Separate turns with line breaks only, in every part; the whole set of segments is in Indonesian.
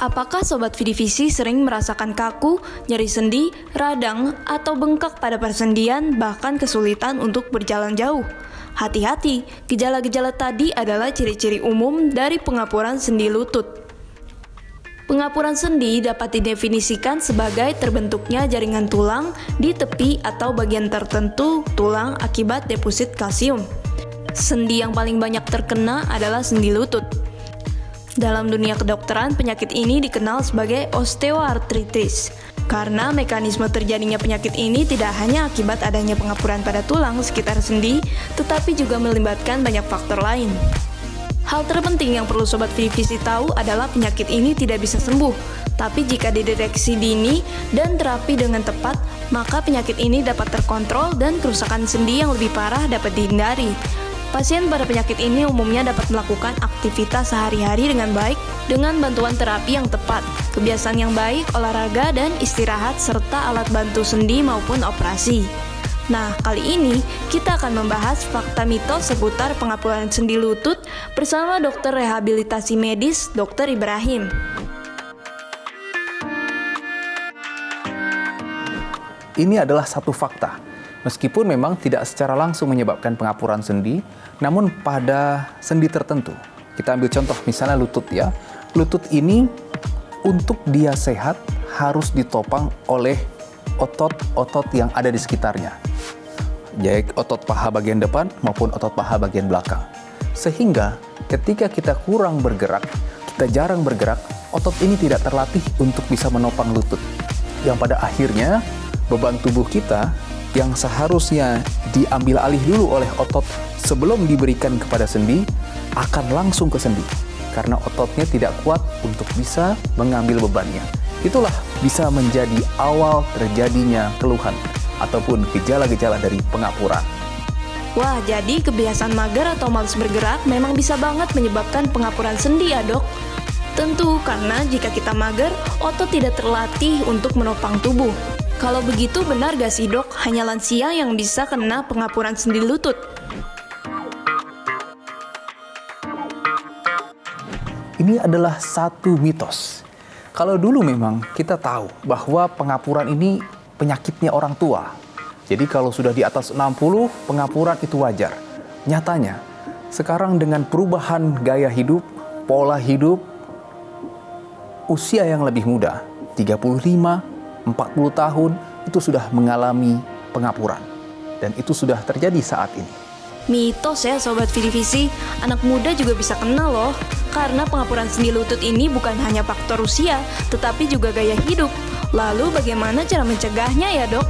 Apakah Sobat Vidivisi sering merasakan kaku, nyeri sendi, radang, atau bengkak pada persendian, bahkan kesulitan untuk berjalan jauh? Hati-hati, gejala-gejala tadi adalah ciri-ciri umum dari pengapuran sendi lutut. Pengapuran sendi dapat didefinisikan sebagai terbentuknya jaringan tulang di tepi atau bagian tertentu tulang akibat deposit kalsium. Sendi yang paling banyak terkena adalah sendi lutut. Dalam dunia kedokteran, penyakit ini dikenal sebagai osteoartritis. Karena mekanisme terjadinya penyakit ini tidak hanya akibat adanya pengapuran pada tulang sekitar sendi, tetapi juga melibatkan banyak faktor lain. Hal terpenting yang perlu Sobat Vidivisi tahu adalah penyakit ini tidak bisa sembuh, tapi jika dideteksi dini dan terapi dengan tepat, maka penyakit ini dapat terkontrol dan kerusakan sendi yang lebih parah dapat dihindari. Pasien pada penyakit ini umumnya dapat melakukan aktivitas sehari-hari dengan baik dengan bantuan terapi yang tepat, kebiasaan yang baik, olahraga, dan istirahat, serta alat bantu sendi maupun operasi. Nah, kali ini kita akan membahas fakta mitos seputar pengapuran sendi lutut bersama dokter rehabilitasi medis Dr. Ibrahim.
Ini adalah satu fakta. Meskipun memang tidak secara langsung menyebabkan pengapuran sendi, namun pada sendi tertentu. Kita ambil contoh misalnya lutut ya. Lutut ini untuk dia sehat harus ditopang oleh otot-otot yang ada di sekitarnya. Baik otot paha bagian depan maupun otot paha bagian belakang. Sehingga ketika kita kurang bergerak, kita jarang bergerak, otot ini tidak terlatih untuk bisa menopang lutut. Yang pada akhirnya beban tubuh kita yang seharusnya diambil alih dulu oleh otot sebelum diberikan kepada sendi, akan langsung ke sendi. Karena ototnya tidak kuat untuk bisa mengambil bebannya. Itulah bisa menjadi awal terjadinya keluhan ataupun gejala-gejala dari pengapuran.
Wah, jadi kebiasaan mager atau malas bergerak memang bisa banget menyebabkan pengapuran sendi ya dok? Tentu, karena jika kita mager, otot tidak terlatih untuk menopang tubuh. Kalau begitu benar gak sih dok, hanya lansia yang bisa kena pengapuran sendi lutut?
Ini adalah satu mitos. Kalau dulu memang kita tahu bahwa pengapuran ini penyakitnya orang tua. Jadi kalau sudah di atas 60, pengapuran itu wajar. Nyatanya, sekarang dengan perubahan gaya hidup, pola hidup, usia yang lebih muda, 35, 40 tahun, itu sudah mengalami pengapuran. Dan itu sudah terjadi saat ini.
Mitos ya Sobat Vidivisi, anak muda juga bisa kena loh. Karena pengapuran sendi lutut ini bukan hanya faktor usia, tetapi juga gaya hidup. Lalu bagaimana cara mencegahnya ya dok?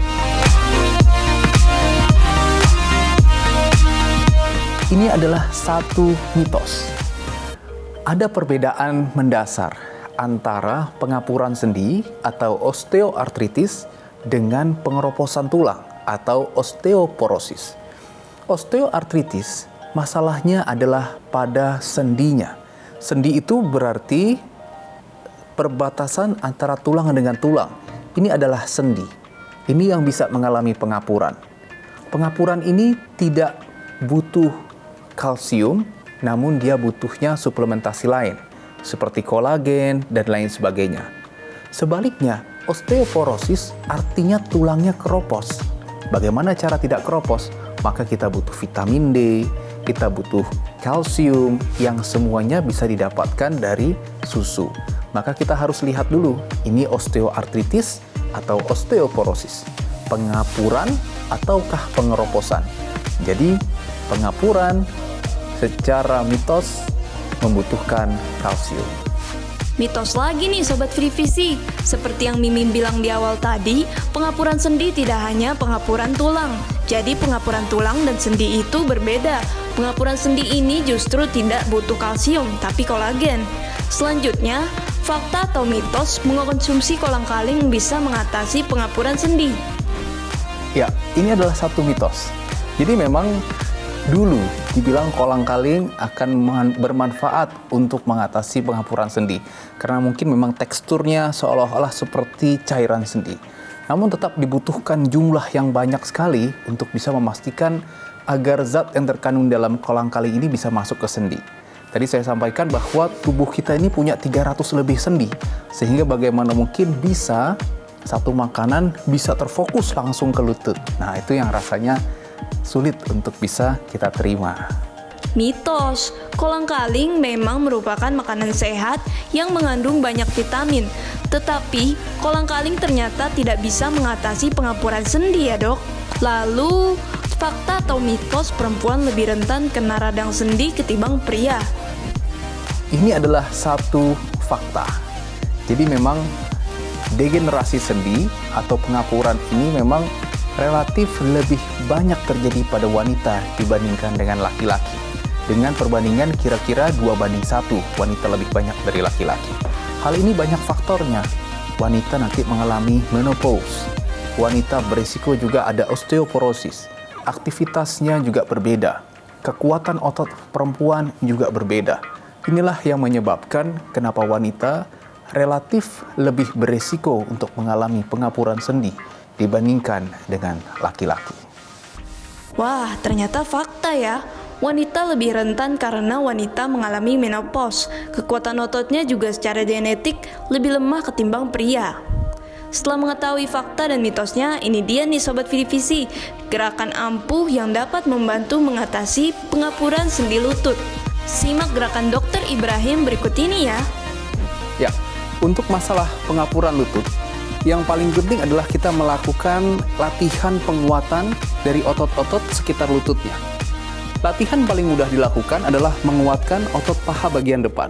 Ini adalah satu mitos. Ada perbedaan mendasar antara pengapuran sendi atau osteoartritis dengan pengeroposan tulang atau osteoporosis. Osteoartritis masalahnya adalah pada sendinya. Sendi itu berarti perbatasan antara tulang dengan tulang. Ini adalah sendi. Ini yang bisa mengalami pengapuran. Pengapuran ini tidak butuh kalsium, namun dia butuhnya suplementasi lain, seperti kolagen dan lain sebagainya. Sebaliknya, osteoporosis artinya tulangnya keropos. Bagaimana cara tidak keropos? Maka kita butuh vitamin D, kita butuh kalsium yang semuanya bisa didapatkan dari susu. Maka kita harus lihat dulu, ini osteoartritis atau osteoporosis, pengapuran ataukah pengeroposan. Jadi, pengapuran secara mitos membutuhkan kalsium.
Mitos lagi nih Sobat Vidivisi. Seperti yang Mimin bilang di awal tadi, pengapuran sendi tidak hanya pengapuran tulang. Jadi pengapuran tulang dan sendi itu berbeda. Pengapuran sendi ini justru tidak butuh kalsium, tapi kolagen. Selanjutnya, fakta atau mitos mengkonsumsi kolang-kaling bisa mengatasi pengapuran sendi.
Ya, ini adalah satu mitos. Jadi memang dulu dibilang kolang-kaling akan bermanfaat untuk mengatasi pengapuran sendi. Karena mungkin memang teksturnya seolah-olah seperti cairan sendi. Namun tetap dibutuhkan jumlah yang banyak sekali untuk bisa memastikan agar zat yang terkandung dalam kolang-kaling ini bisa masuk ke sendi. Tadi saya sampaikan bahwa tubuh kita ini punya 300 lebih sendi, sehingga bagaimana mungkin bisa satu makanan bisa terfokus langsung ke lutut. Nah, itu yang rasanya sulit untuk bisa kita terima.
Mitos, kolang-kaling memang merupakan makanan sehat yang mengandung banyak vitamin. Tetapi, kolang-kaling ternyata tidak bisa mengatasi pengapuran sendi ya dok. Lalu, fakta atau mitos perempuan lebih rentan kena radang sendi ketimbang pria?
Ini adalah satu fakta. Jadi memang degenerasi sendi atau pengapuran ini memang relatif lebih banyak terjadi pada wanita dibandingkan dengan laki-laki. Dengan perbandingan kira-kira 2:1, wanita lebih banyak dari laki-laki. Hal ini banyak faktornya. Wanita nanti mengalami menopause. Wanita berisiko juga ada osteoporosis. Aktivitasnya juga berbeda. Kekuatan otot perempuan juga berbeda. Inilah yang menyebabkan kenapa wanita relatif lebih berisiko untuk mengalami pengapuran sendi dibandingkan dengan laki-laki.
Wah, ternyata fakta ya. Wanita lebih rentan karena wanita mengalami menopause. Kekuatan ototnya juga secara genetik lebih lemah ketimbang pria. Setelah mengetahui fakta dan mitosnya, ini dia nih Sobat Visi, gerakan ampuh yang dapat membantu mengatasi pengapuran sendi lutut. Simak gerakan Dr. Ibrahim berikut ini ya.
Ya, untuk masalah pengapuran lutut, yang paling penting adalah kita melakukan latihan penguatan dari otot-otot sekitar lututnya. Latihan paling mudah dilakukan adalah menguatkan otot paha bagian depan.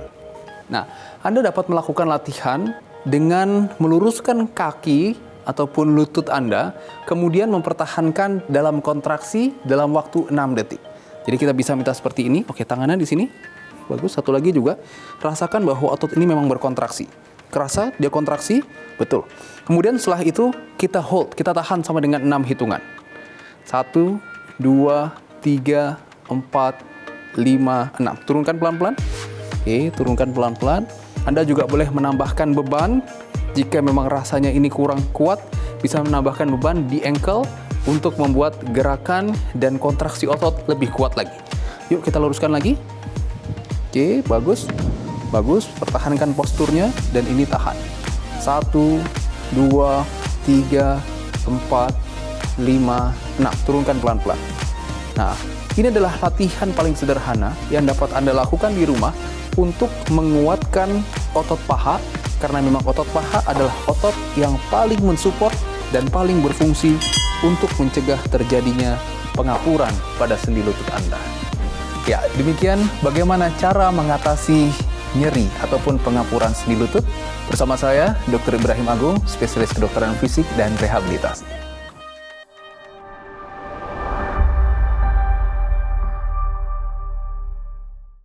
Nah, Anda dapat melakukan latihan dengan meluruskan kaki ataupun lutut Anda, kemudian mempertahankan dalam kontraksi dalam waktu 6 detik. Jadi kita bisa minta seperti ini. Oke, tangannya di sini. Bagus, satu lagi juga. Rasakan bahwa otot ini memang berkontraksi. Kerasa dia kontraksi? Betul. Kemudian setelah itu kita hold, kita tahan sama dengan 6 hitungan. 1, 2, 3, 4, 5, 6. Turunkan pelan-pelan. Oke, turunkan pelan-pelan. Anda juga boleh menambahkan beban. Jika memang rasanya ini kurang kuat, bisa menambahkan beban di ankle untuk membuat gerakan dan kontraksi otot lebih kuat lagi. Yuk kita luruskan lagi. Oke, bagus. Bagus, pertahankan posturnya dan ini tahan. 1, 2, 3, 4, 5, 6. Turunkan pelan-pelan. Nah, ini adalah latihan paling sederhana yang dapat Anda lakukan di rumah untuk menguatkan otot paha, karena memang otot paha adalah otot yang paling mensupport dan paling berfungsi untuk mencegah terjadinya pengapuran pada sendi lutut Anda. Ya, demikian bagaimana cara mengatasi nyeri ataupun pengapuran sendi lutut bersama saya, Dr. Ibrahim Agung, spesialis kedokteran fisik dan rehabilitasi.